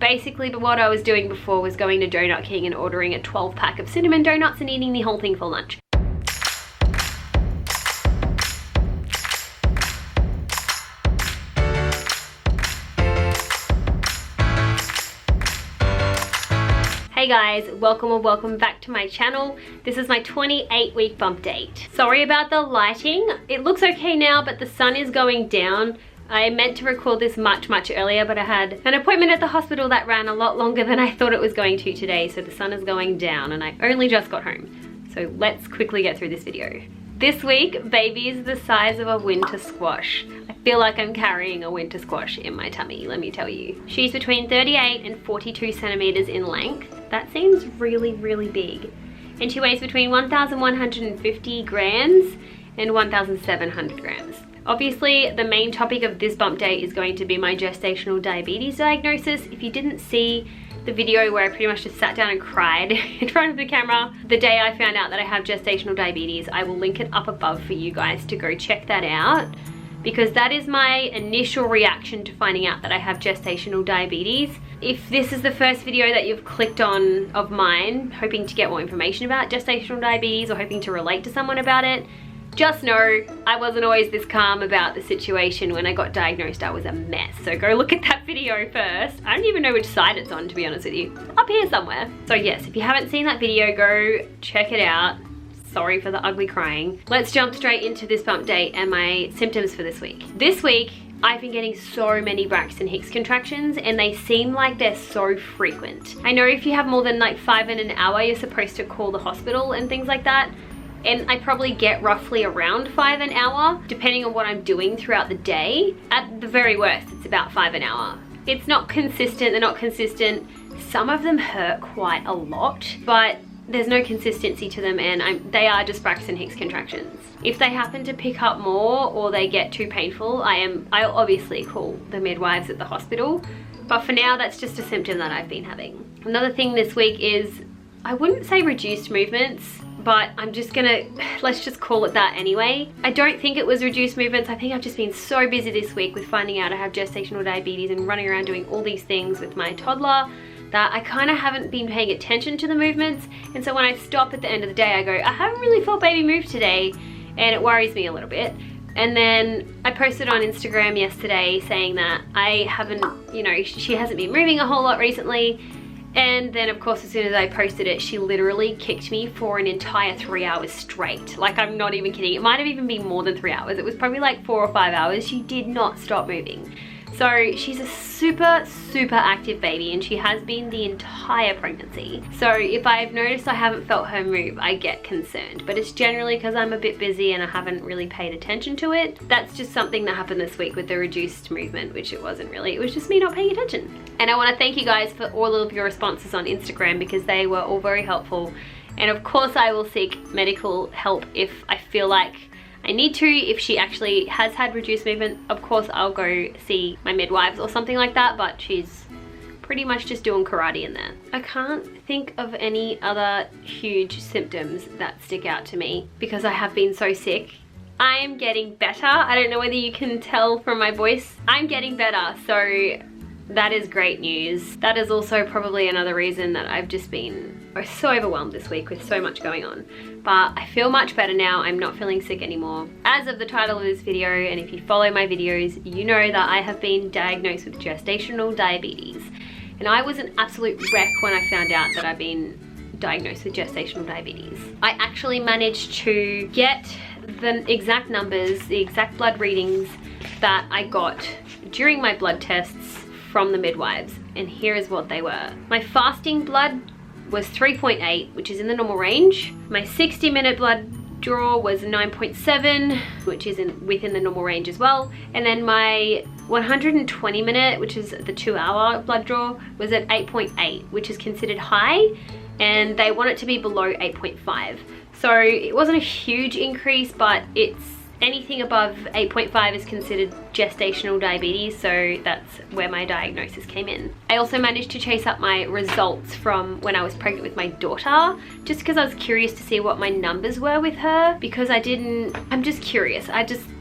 Basically, but what I was doing before was going to Donut King and ordering a 12-pack of cinnamon donuts and eating the whole thing for lunch. Hey guys, welcome or welcome back to my channel. This is my 28-week bump date. Sorry about the lighting. It looks okay now, but the sun is going down. I meant to record this much earlier, but I had an appointment at the hospital that ran a lot longer than I thought it was going to today, so the sun is going down and I only just got home. So let's quickly get through this video. This week, baby's the size of a winter squash. I feel like I'm carrying a winter squash in my tummy, let me tell you. She's between 38 and 42 centimeters in length. That seems really big. And she weighs between 1,150 grams and 1,700 grams. Obviously, the main topic of this bump date is going to be my gestational diabetes diagnosis. If you didn't see the video where I pretty much just sat down and cried in front of the camera the day I found out that I have gestational diabetes, I will link it up above for you guys to go check that out, because that is my initial reaction to finding out that I have gestational diabetes. If this is the first video that you've clicked on of mine, hoping to get more information about gestational diabetes or hoping to relate to someone about it, just know I wasn't always this calm about the situation. When I got diagnosed, I was a mess. So go look at that video first. I don't even know which side it's on, to be honest with you. Up here somewhere. So yes, if you haven't seen that video, go check it out. Sorry for the ugly crying. Let's jump straight into this bump date and my symptoms for this week. This week, I've been getting so many Braxton Hicks contractions and they seem like they're so frequent. I know if you have more than like 5 in an hour, you're supposed to call the hospital and things like that. And I probably get roughly around 5 an hour, depending on what I'm doing throughout the day. At the very worst, it's about 5 an hour. It's not consistent, they're not consistent. Some of them hurt quite a lot, but there's no consistency to them, and they are just Braxton Hicks contractions. If they happen to pick up more or they get too painful, I'll obviously call the midwives at the hospital. But for now, that's just a symptom that I've been having. Another thing this week is, I wouldn't say reduced movements, but let's just call it that anyway. I don't think it was reduced movements. I think I've just been so busy this week with finding out I have gestational diabetes and running around doing all these things with my toddler that I kind of haven't been paying attention to the movements. And so when I stop at the end of the day, I go, I haven't really felt baby move today, and it worries me a little bit. And then I posted on Instagram yesterday saying that I haven't, she hasn't been moving a whole lot recently. And then of course, as soon as I posted it, she literally kicked me for an entire 3 hours straight. Like, I'm not even kidding. It might have even been more than 3 hours. It was probably like 4 or 5 hours. She did not stop moving. So she's a super active baby, and she has been the entire pregnancy. So if I've noticed I haven't felt her move, I get concerned. But it's generally because I'm a bit busy and I haven't really paid attention to it. That's just something that happened this week with the reduced movement, which it wasn't really. It was just me not paying attention. And I want to thank you guys for all of your responses on Instagram, because they were all very helpful. And of course I will seek medical help if I feel like I need to. If she actually has had reduced movement, of course I'll go see my midwives or something like that, but she's pretty much just doing karate in there. I can't think of any other huge symptoms that stick out to me because I have been so sick. I am getting better. I don't know whether you can tell from my voice. I'm getting better, so that is great news. That is also probably another reason that I've just been so overwhelmed this week with so much going on. But I feel much better now. I'm not feeling sick anymore. As of the title of this video, and if you follow my videos, you know that I have been diagnosed with gestational diabetes. And I was an absolute wreck when I found out that I've been diagnosed with gestational diabetes. I actually managed to get the exact numbers, the exact blood readings that I got during my blood tests from the midwives, and here is what they were. My fasting blood was 3.8, which is in the normal range. My 60-minute blood draw was 9.7, which is within the normal range as well. And then my 120-minute, which is the 2-hour blood draw, was at 8.8, which is considered high, and they want it to be below 8.5. So it wasn't a huge increase, but it's anything above 8.5 is considered gestational diabetes, so that's where my diagnosis came in. I also managed to chase up my results from when I was pregnant with my daughter, just because I was curious to see what my numbers were with her, because I'm just curious.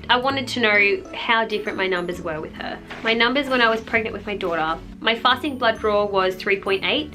I wanted to know how different my numbers were with her. My numbers when I was pregnant with my daughter, my fasting blood draw was 3.8,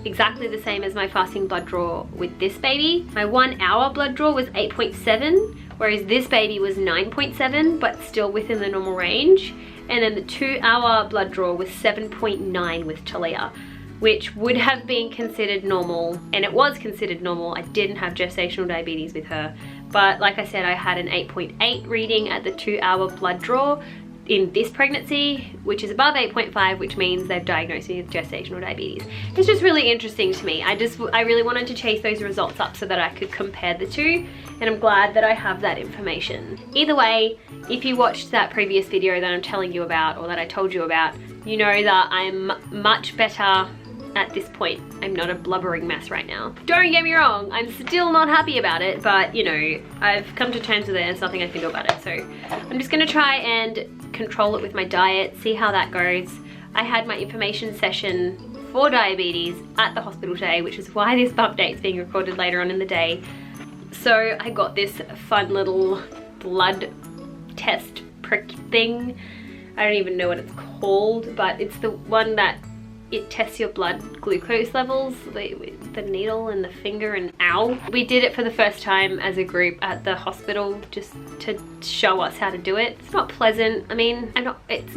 exactly the same as my fasting blood draw with this baby. My 1 hour blood draw was 8.7, whereas this baby was 9.7, but still within the normal range. And then the 2 hour blood draw was 7.9 with Talia, which would have been considered normal, and it was considered normal. I didn't have gestational diabetes with her, but like I said, I had an 8.8 reading at the 2 hour blood draw in this pregnancy, which is above 8.5, which means they've diagnosed me with gestational diabetes. It's just really interesting to me. I really wanted to chase those results up so that I could compare the two, and I'm glad that I have that information. Either way, if you watched that previous video that I'm telling you about, or that I told you about, you know that I'm much better at this point. I'm not a blubbering mess right now. Don't get me wrong, I'm still not happy about it, but you know, I've come to terms with it and there's nothing I can do about it. So I'm just gonna try and control it with my diet, see how that goes. I had my information session for diabetes at the hospital today, which is why this bump date is being recorded later on in the day. So I got this fun little blood test prick thing. I don't even know what it's called, but it's the one that it tests your blood glucose levels, the needle and the finger, and ow. We did it for the first time as a group at the hospital just to show us how to do it. It's not pleasant. I mean, it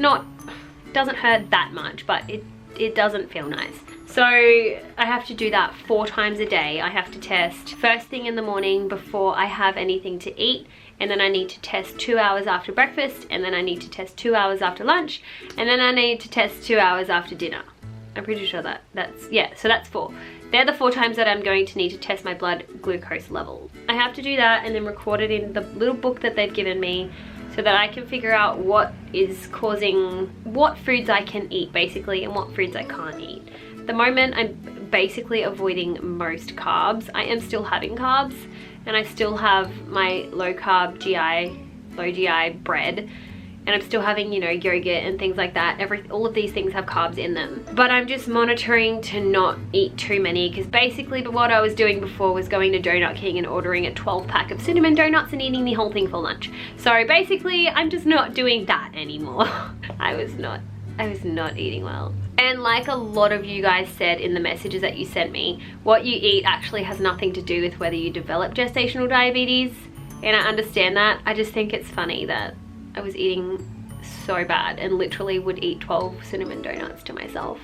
doesn't hurt that much, but it doesn't feel nice. So I have to do that 4 times a day. I have to test first thing in the morning before I have anything to eat, and then I need to test 2 hours after breakfast, and then I need to test 2 hours after lunch, and then I need to test 2 hours after dinner. I'm pretty sure so that's 4. They're the 4 times that I'm going to need to test my blood glucose level. I have to do that and then record it in the little book that they've given me so that I can figure out what is causing, what foods I can eat basically and what foods I can't eat. At the moment, I'm basically avoiding most carbs. I am still having carbs, and I still have my low carb low GI bread, and I'm still having, you know, yogurt and things like that. All of these things have carbs in them. But I'm just monitoring to not eat too many, because basically what I was doing before was going to Donut King and ordering a 12-pack of cinnamon donuts and eating the whole thing for lunch. So basically, I'm just not doing that anymore. I was not eating well. And like a lot of you guys said in the messages that you sent me, what you eat actually has nothing to do with whether you develop gestational diabetes. And I understand that. I just think it's funny that I was eating so bad and literally would eat 12 cinnamon donuts to myself.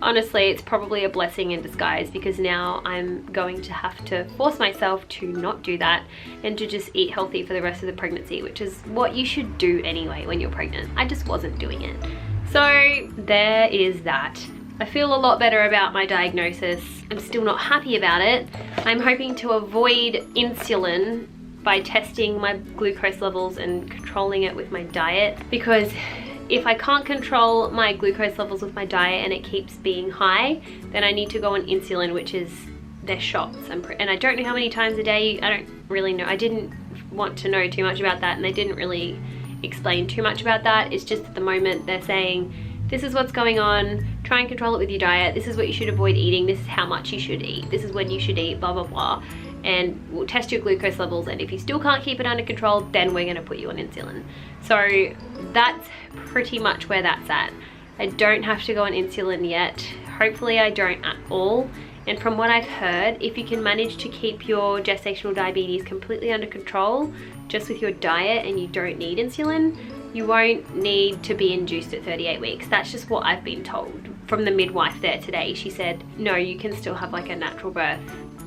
Honestly, it's probably a blessing in disguise, because now I'm going to have to force myself to not do that and to just eat healthy for the rest of the pregnancy, which is what you should do anyway when you're pregnant. I just wasn't doing it. So there is that. I feel a lot better about my diagnosis. I'm still not happy about it. I'm hoping to avoid insulin by testing my glucose levels and controlling it with my diet, because if I can't control my glucose levels with my diet and it keeps being high, then I need to go on insulin, which is their shots. And I don't know how many times a day. I don't really know. I didn't want to know too much about that, and they didn't really explain too much about that. It's just at the moment they're saying, this is what's going on, try and control it with your diet, this is what you should avoid eating, this is how much you should eat, this is when you should eat, blah blah blah, and we'll test your glucose levels, and if you still can't keep it under control, then we're going to put you on insulin. So that's pretty much where that's at. I don't have to go on insulin yet. Hopefully I don't at all. And from what I've heard, if you can manage to keep your gestational diabetes completely under control just with your diet and you don't need insulin, you won't need to be induced at 38 weeks. That's just what I've been told from the midwife there today. She said, no, you can still have like a natural birth.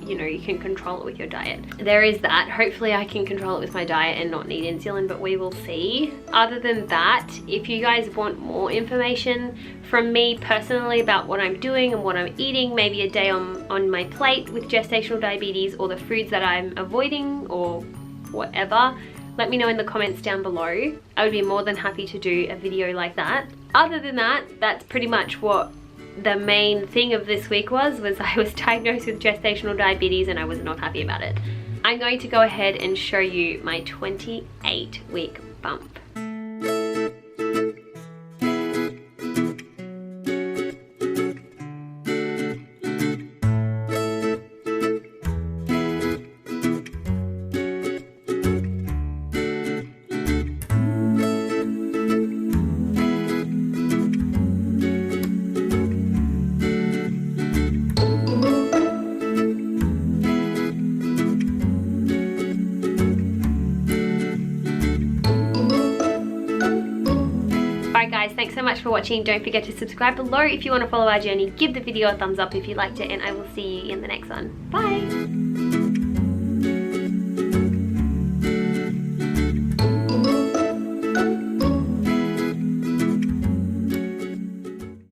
You know, you can control it with your diet. There is that. Hopefully I can control it with my diet and not need insulin, but we will see. Other than that, if you guys want more information from me personally about what I'm doing and what I'm eating, maybe a day on my plate with gestational diabetes, or the foods that I'm avoiding or whatever, let me know in the comments down below. I would be more than happy to do a video like that. Other than that, that's pretty much what the main thing of this week was I was diagnosed with gestational diabetes and I was not happy about it. I'm going to go ahead and show you my 28-week bump. so much for watching. Don't forget to subscribe below if you want to follow our journey. Give the video a thumbs up if you liked it, and I will see you in the next one. Bye!